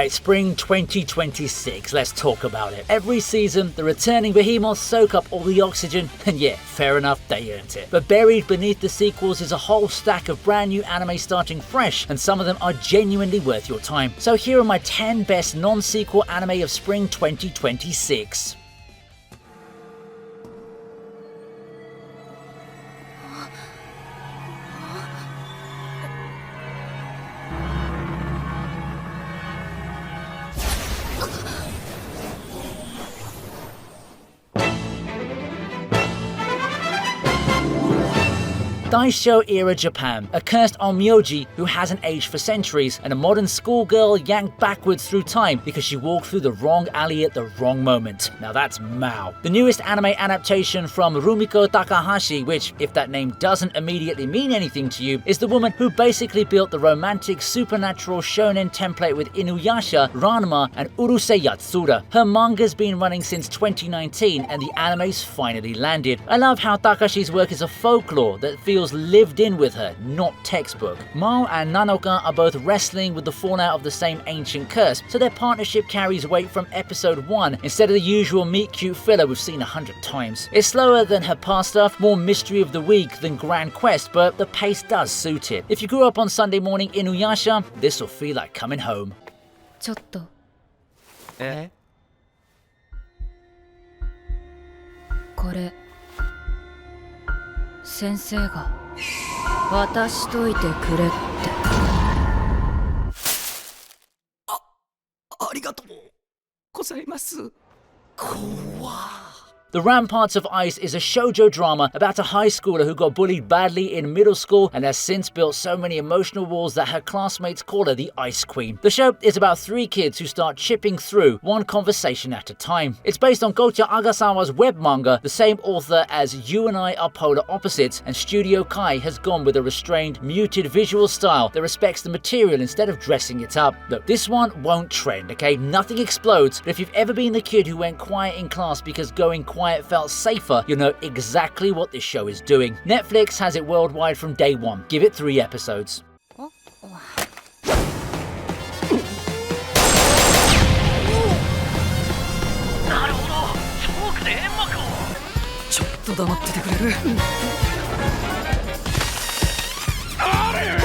Alright, spring 2026, let's talk about it. Every season, the returning behemoths soak up all the oxygen, and yeah, fair enough, they earned it. But buried beneath the sequels is a whole stack of brand new anime starting fresh, and some of them are genuinely worth your time. So here are my 10 best non-sequel anime of spring 2026. Daisho era Japan, a cursed onmyoji who hasn't aged for centuries, and a modern schoolgirl yanked backwards through time because she walked through the wrong alley at the wrong moment. Now that's Mao. The newest anime adaptation from Rumiko Takahashi, which, if that name doesn't immediately mean anything to you, is the woman who basically built the romantic supernatural shonen template with Inuyasha, Ranma, and Urusei Yatsura. Her manga's been running since 2019 and the anime's finally landed. I love how Takashi's work is a folklore that feels lived in with her, not textbook. Mao and Nanoka are both wrestling with the fallout of the same ancient curse, so their partnership carries weight from episode 1 instead of the usual meet-cute filler we've seen 100 times. It's slower than her past stuff, more mystery of the week than grand quest, but the pace does suit it. If you grew up on Sunday morning Inuyasha, this will feel like coming home. ちょっとこれ先生が渡しといてくれってありがとうございます。怖っ。 The Ramparts of Ice is a shoujo drama about a high schooler who got bullied badly in middle school and has since built so many emotional walls that her classmates call her the Ice Queen. The show is about 3 kids who start chipping through, one conversation at a time. It's based on Gocha Agasawa's web manga, the same author as You and I Are Polar Opposites, and Studio Kai has gone with a restrained, muted visual style that respects the material instead of dressing it up. Look, this one won't trend, okay? Nothing explodes, but if you've ever been the kid who went quiet in class because going quiet felt safer, you know exactly what this show is doing. Netflix has it worldwide from day one. Give it 3 episodes. ちょっと黙っててくれる？あれ？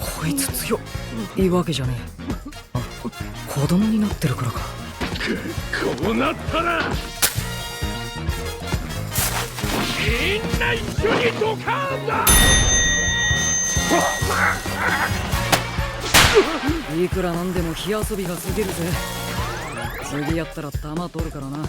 こいつ強いわけじゃねえ。子供になってるからか。こうなったらみんな一緒にドカーンだ。いくらなんでも火遊びが過ぎるぜ。次やったら弾取るからな。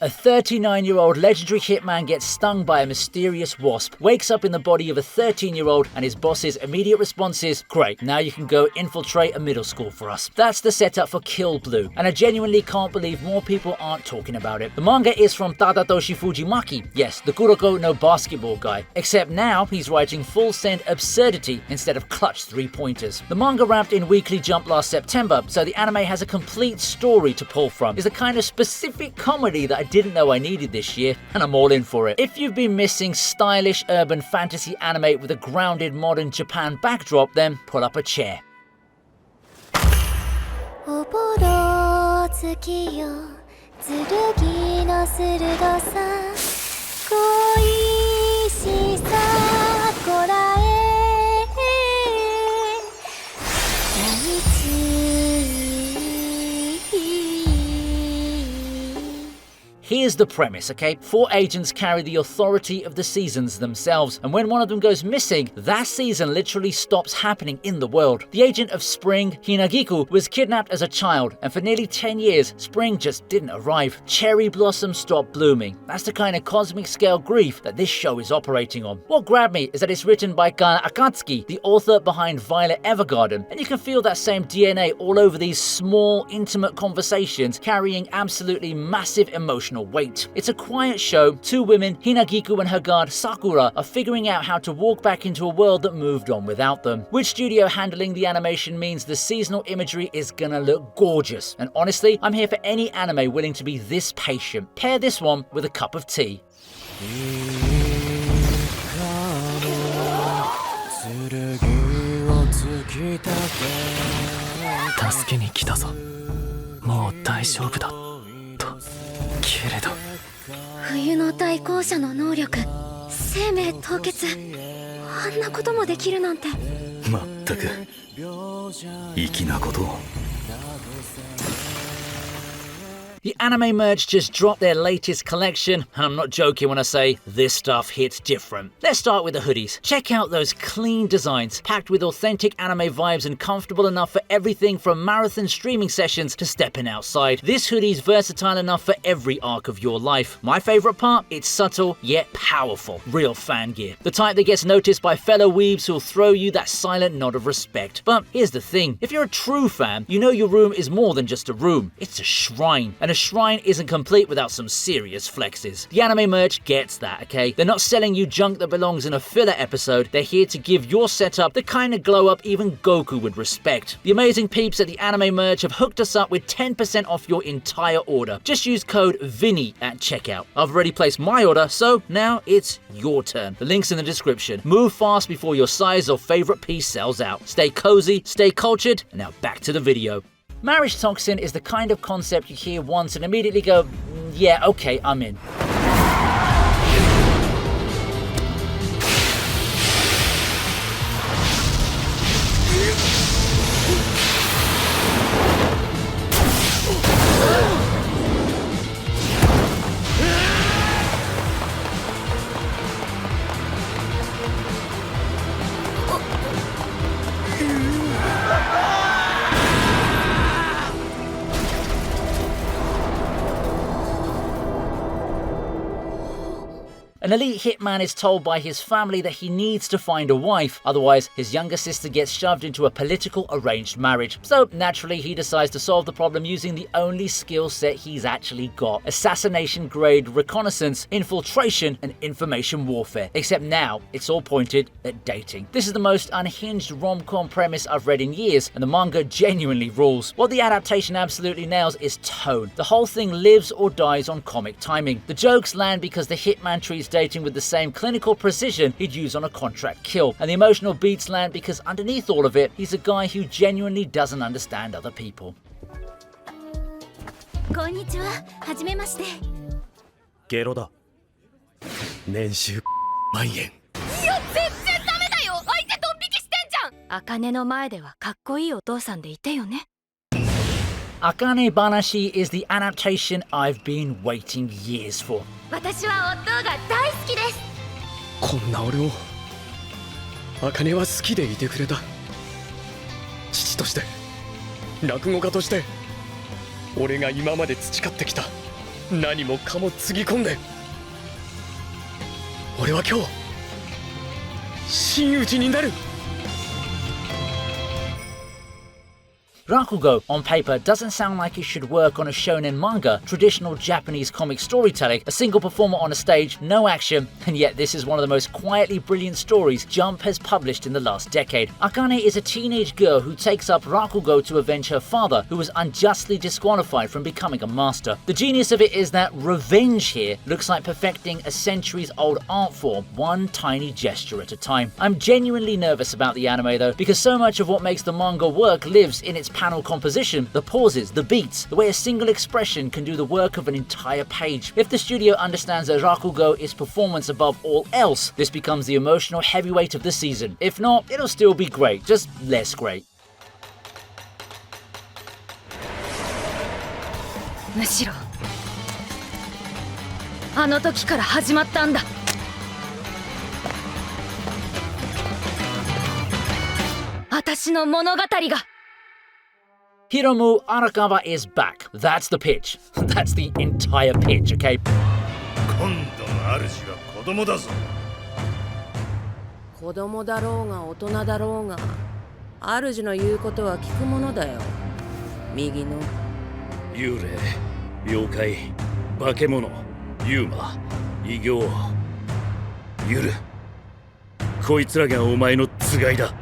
A 39-year-old legendary hitman gets stung by a mysterious wasp, wakes up in the body of a 13-year-old, and his boss's immediate response is, great, now you can go infiltrate a middle school for us. That's the setup for Kill Blue, and I genuinely can't believe more people aren't talking about it. The manga is from Tadatoshi Fujimaki, yes, the Kuroko no basketball guy, except now he's writing full-send absurdity instead of clutch 3-pointers. The manga ramped in Weekly Jump last September, so the anime has a complete story to pull from. It's the kind of specific comedy that I didn't know I needed this year, and I'm all in for it. If you've been missing stylish urban fantasy anime with a grounded modern Japan backdrop, then pull up a chair. おぼろ月よ剣の鋭さ恋しさこらえ大地 Here's the premise, okay? 4 agents carry the authority of the seasons themselves, and when one of them goes missing, that season literally stops happening in the world. The agent of Spring, Hinagiku, was kidnapped as a child, and for nearly 10 years, Spring just didn't arrive. Cherry blossoms stopped blooming. That's the kind of cosmic scale grief that this show is operating on. What grabbed me is that it's written by Kan Akatsuki, the author behind Violet Evergarden, and you can feel that same DNA all over these small, intimate conversations carrying absolutely massive emotional emotional weight. It's a quiet show. Two women, Hinagiku and her guard Sakura, are figuring out how to walk back into a world that moved on without them. Which studio handling the animation means the seasonal imagery is gonna look gorgeous. And honestly, I'm here for any anime willing to be this patient. Pair this one with a cup of tea. 助けに来たぞ。もう大丈夫だと。けれど冬の対向車の能力、生命凍結、あんなこともできるなんて。まったく粋なことを。 The Anime Merge just dropped their latest collection, and I'm not joking when I say this stuff hits different. Let's start with the hoodies. Check out those clean designs, packed with authentic anime vibes and comfortable enough for everything from marathon streaming sessions to stepping outside. This hoodie's versatile enough for every arc of your life. My favorite part? It's subtle yet powerful. Real fan gear. The type that gets noticed by fellow weebs who'll throw you that silent nod of respect. But here's the thing, if you're a true fan, you know your room is more than just a room. It's a shrine. And a shrine isn't complete without some serious flexes. The Anime Merch gets that, okay? They're not selling you junk that belongs in a filler episode. They're here to give your setup the kind of glow up even Goku would respect. The amazing peeps at the Anime Merch have hooked us up with 10% off your entire order. Just use code VINI at checkout. I've already placed my order, so now it's your turn. The link's in the description. Move fast before your size or favorite piece sells out. Stay cozy, stay cultured, and now back to the video. Marriagetoxin is the kind of concept you hear once and immediately go, yeah, okay, I'm in. An elite hitman is told by his family that he needs to find a wife, otherwise his younger sister gets shoved into a political arranged marriage. So naturally he decides to solve the problem using the only skill set he's actually got: assassination grade reconnaissance, infiltration and information warfare. Except now it's all pointed at dating. This is the most unhinged rom-com premise I've read in years, and the manga genuinely rules. What the adaptation absolutely nails is tone. The whole thing lives or dies on comic timing. The jokes land because the hitman treats dating with the same clinical precision he'd use on a contract kill, and the emotional beats land because underneath all of it, he's a guy who genuinely doesn't understand other people. こんにちは、はじめまして。ゲロだ。年収万円。いや、全然ダメだよ。相手ドン引きしてんじゃん。茜の前ではかっこいいお父さんでいてよね。Akane-banashi is the adaptation I've been waiting years for. 私は夫が大好きです。こんな俺を茜は好きでいてくれた。父として落語家として俺が今まで培ってきた何もかもつぎ込んで俺は今日真打ちになる。 Rakugo, on paper, doesn't sound like it should work on a shonen manga, traditional Japanese comic storytelling, a single performer on a stage, no action, and yet this is one of the most quietly brilliant stories Jump has published in the last decade. Akane is a teenage girl who takes up Rakugo to avenge her father, who was unjustly disqualified from becoming a master. The genius of it is that revenge here looks like perfecting a centuries-old art form, one tiny gesture at a time. I'm genuinely nervous about the anime though, because so much of what makes the manga work lives in its panel composition, the pauses, the beats, the way a single expression can do the work of an entire page. If the studio understands that Rakugo is performance above all else, this becomes the emotional heavyweight of the season. If not, it'll still be great, just less great. むしろあの時から始まったんだ。私の物語が。 Hiromu Arakawa is back. That's the pitch. That's the entire pitch, okay? 今度の主は子供だぞ。子供だろうが大人だろうが、主の言うことは聞くものだよ。右の幽霊、妖怪、化け物、ユーマ、異形、ユル。こいつらがお前のつがいだ。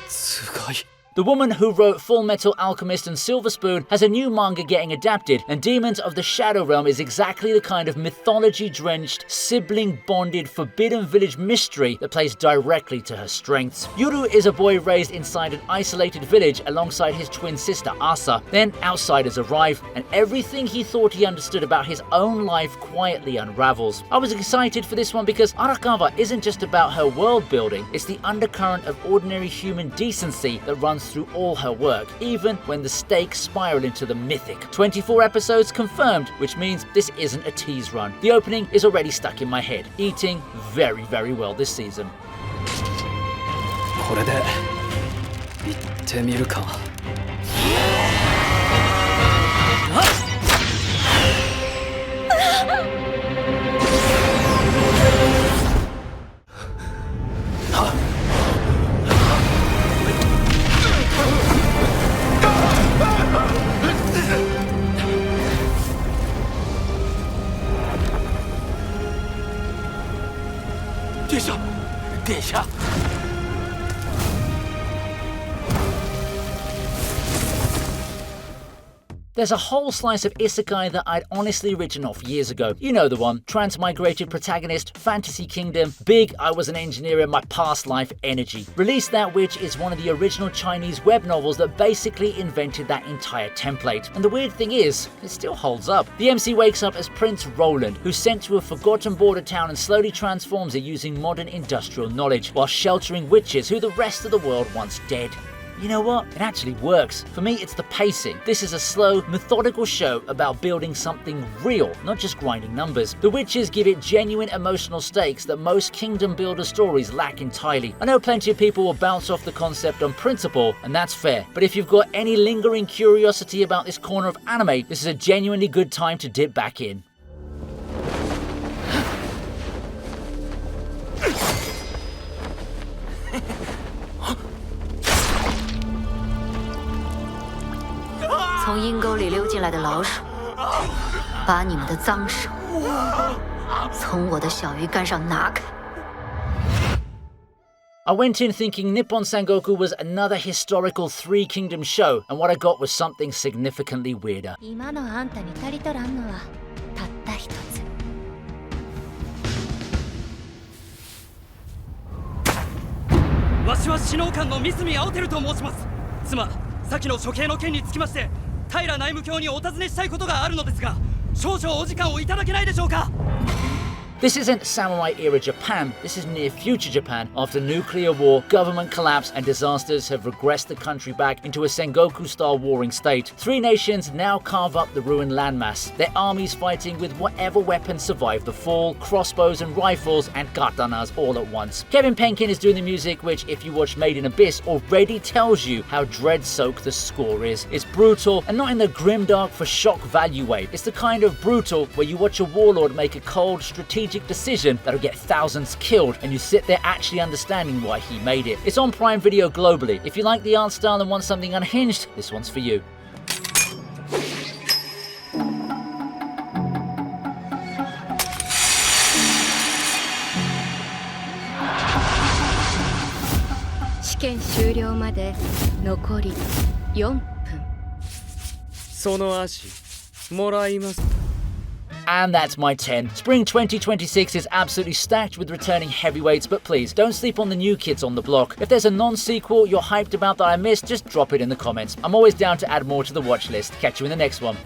つがい。 The woman who wrote Full Metal Alchemist and Silver Spoon has a new manga getting adapted, and Demons of the Shadow Realm is exactly the kind of mythology-drenched, sibling-bonded, forbidden village mystery that plays directly to her strengths. Yuru is a boy raised inside an isolated village alongside his twin sister Asa. Then outsiders arrive, and everything he thought he understood about his own life quietly unravels. I was excited for this one because Arakawa isn't just about her world building, it's the undercurrent of ordinary human decency that runs through all her work, even when the stakes spiral into the mythic. 24 episodes confirmed, which means this isn't a tease run. The opening is already stuck in my head, eating very, very well this season. これで行ってみるか。殿下。 There's a whole slice of isekai that I'd honestly written off years ago. You know the one, transmigrated protagonist, fantasy kingdom, big I was an engineer in my past life energy. Released That Witch is one of the original Chinese web novels that basically invented that entire template. And the weird thing is, it still holds up. The MC wakes up as Prince Roland, who's sent to a forgotten border town and slowly transforms it using modern industrial knowledge, while sheltering witches who the rest of the world wants dead. You know what? It actually works. For me, it's the pacing. This is a slow, methodical show about building something real, not just grinding numbers. The witches give it genuine emotional stakes that most kingdom builder stories lack entirely. I know plenty of people will bounce off the concept on principle, and that's fair. But if you've got any lingering curiosity about this corner of anime, this is a genuinely good time to dip back in. 从阴沟里溜进来的老鼠，把你们的脏手从我的小鱼干上拿开。 I went in thinking Nippon Sangoku was another historical Three Kingdoms show, and what I got was something significantly weirder. 今のあんたに足りとらんのはたった一つ。わしは首脳官の三角青輝と申します。妻、先の処刑の件につきまして、平内務卿にお尋ねしたいことがあるのですが、少々お時間をいただけないでしょうか。 This isn't samurai era Japan, this is near future Japan. After nuclear war, government collapse and disasters have regressed the country back into a Sengoku-style warring state. Three nations now carve up the ruined landmass, their armies fighting with whatever weapons survive the fall, crossbows and rifles and katanas all at once. Kevin Penkin is doing the music, which if you watch Made in Abyss already tells you how dread-soaked the score is. It's brutal, and not in the grimdark for shock value way. It's the kind of brutal where you watch a warlord make a cold, strategic decision that'll get thousands killed, and you sit there actually understanding why he made it. It's on Prime Video globally. If you like the art style and want something unhinged, this one's for you. Shiken 終了まで残り4分。その足もらいます。 And that's my 10. Spring 2026 is absolutely stacked with returning heavyweights, but please, don't sleep on the new kids on the block. If there's a non-sequel you're hyped about that I missed, just drop it in the comments. I'm always down to add more to the watch list. Catch you in the next one.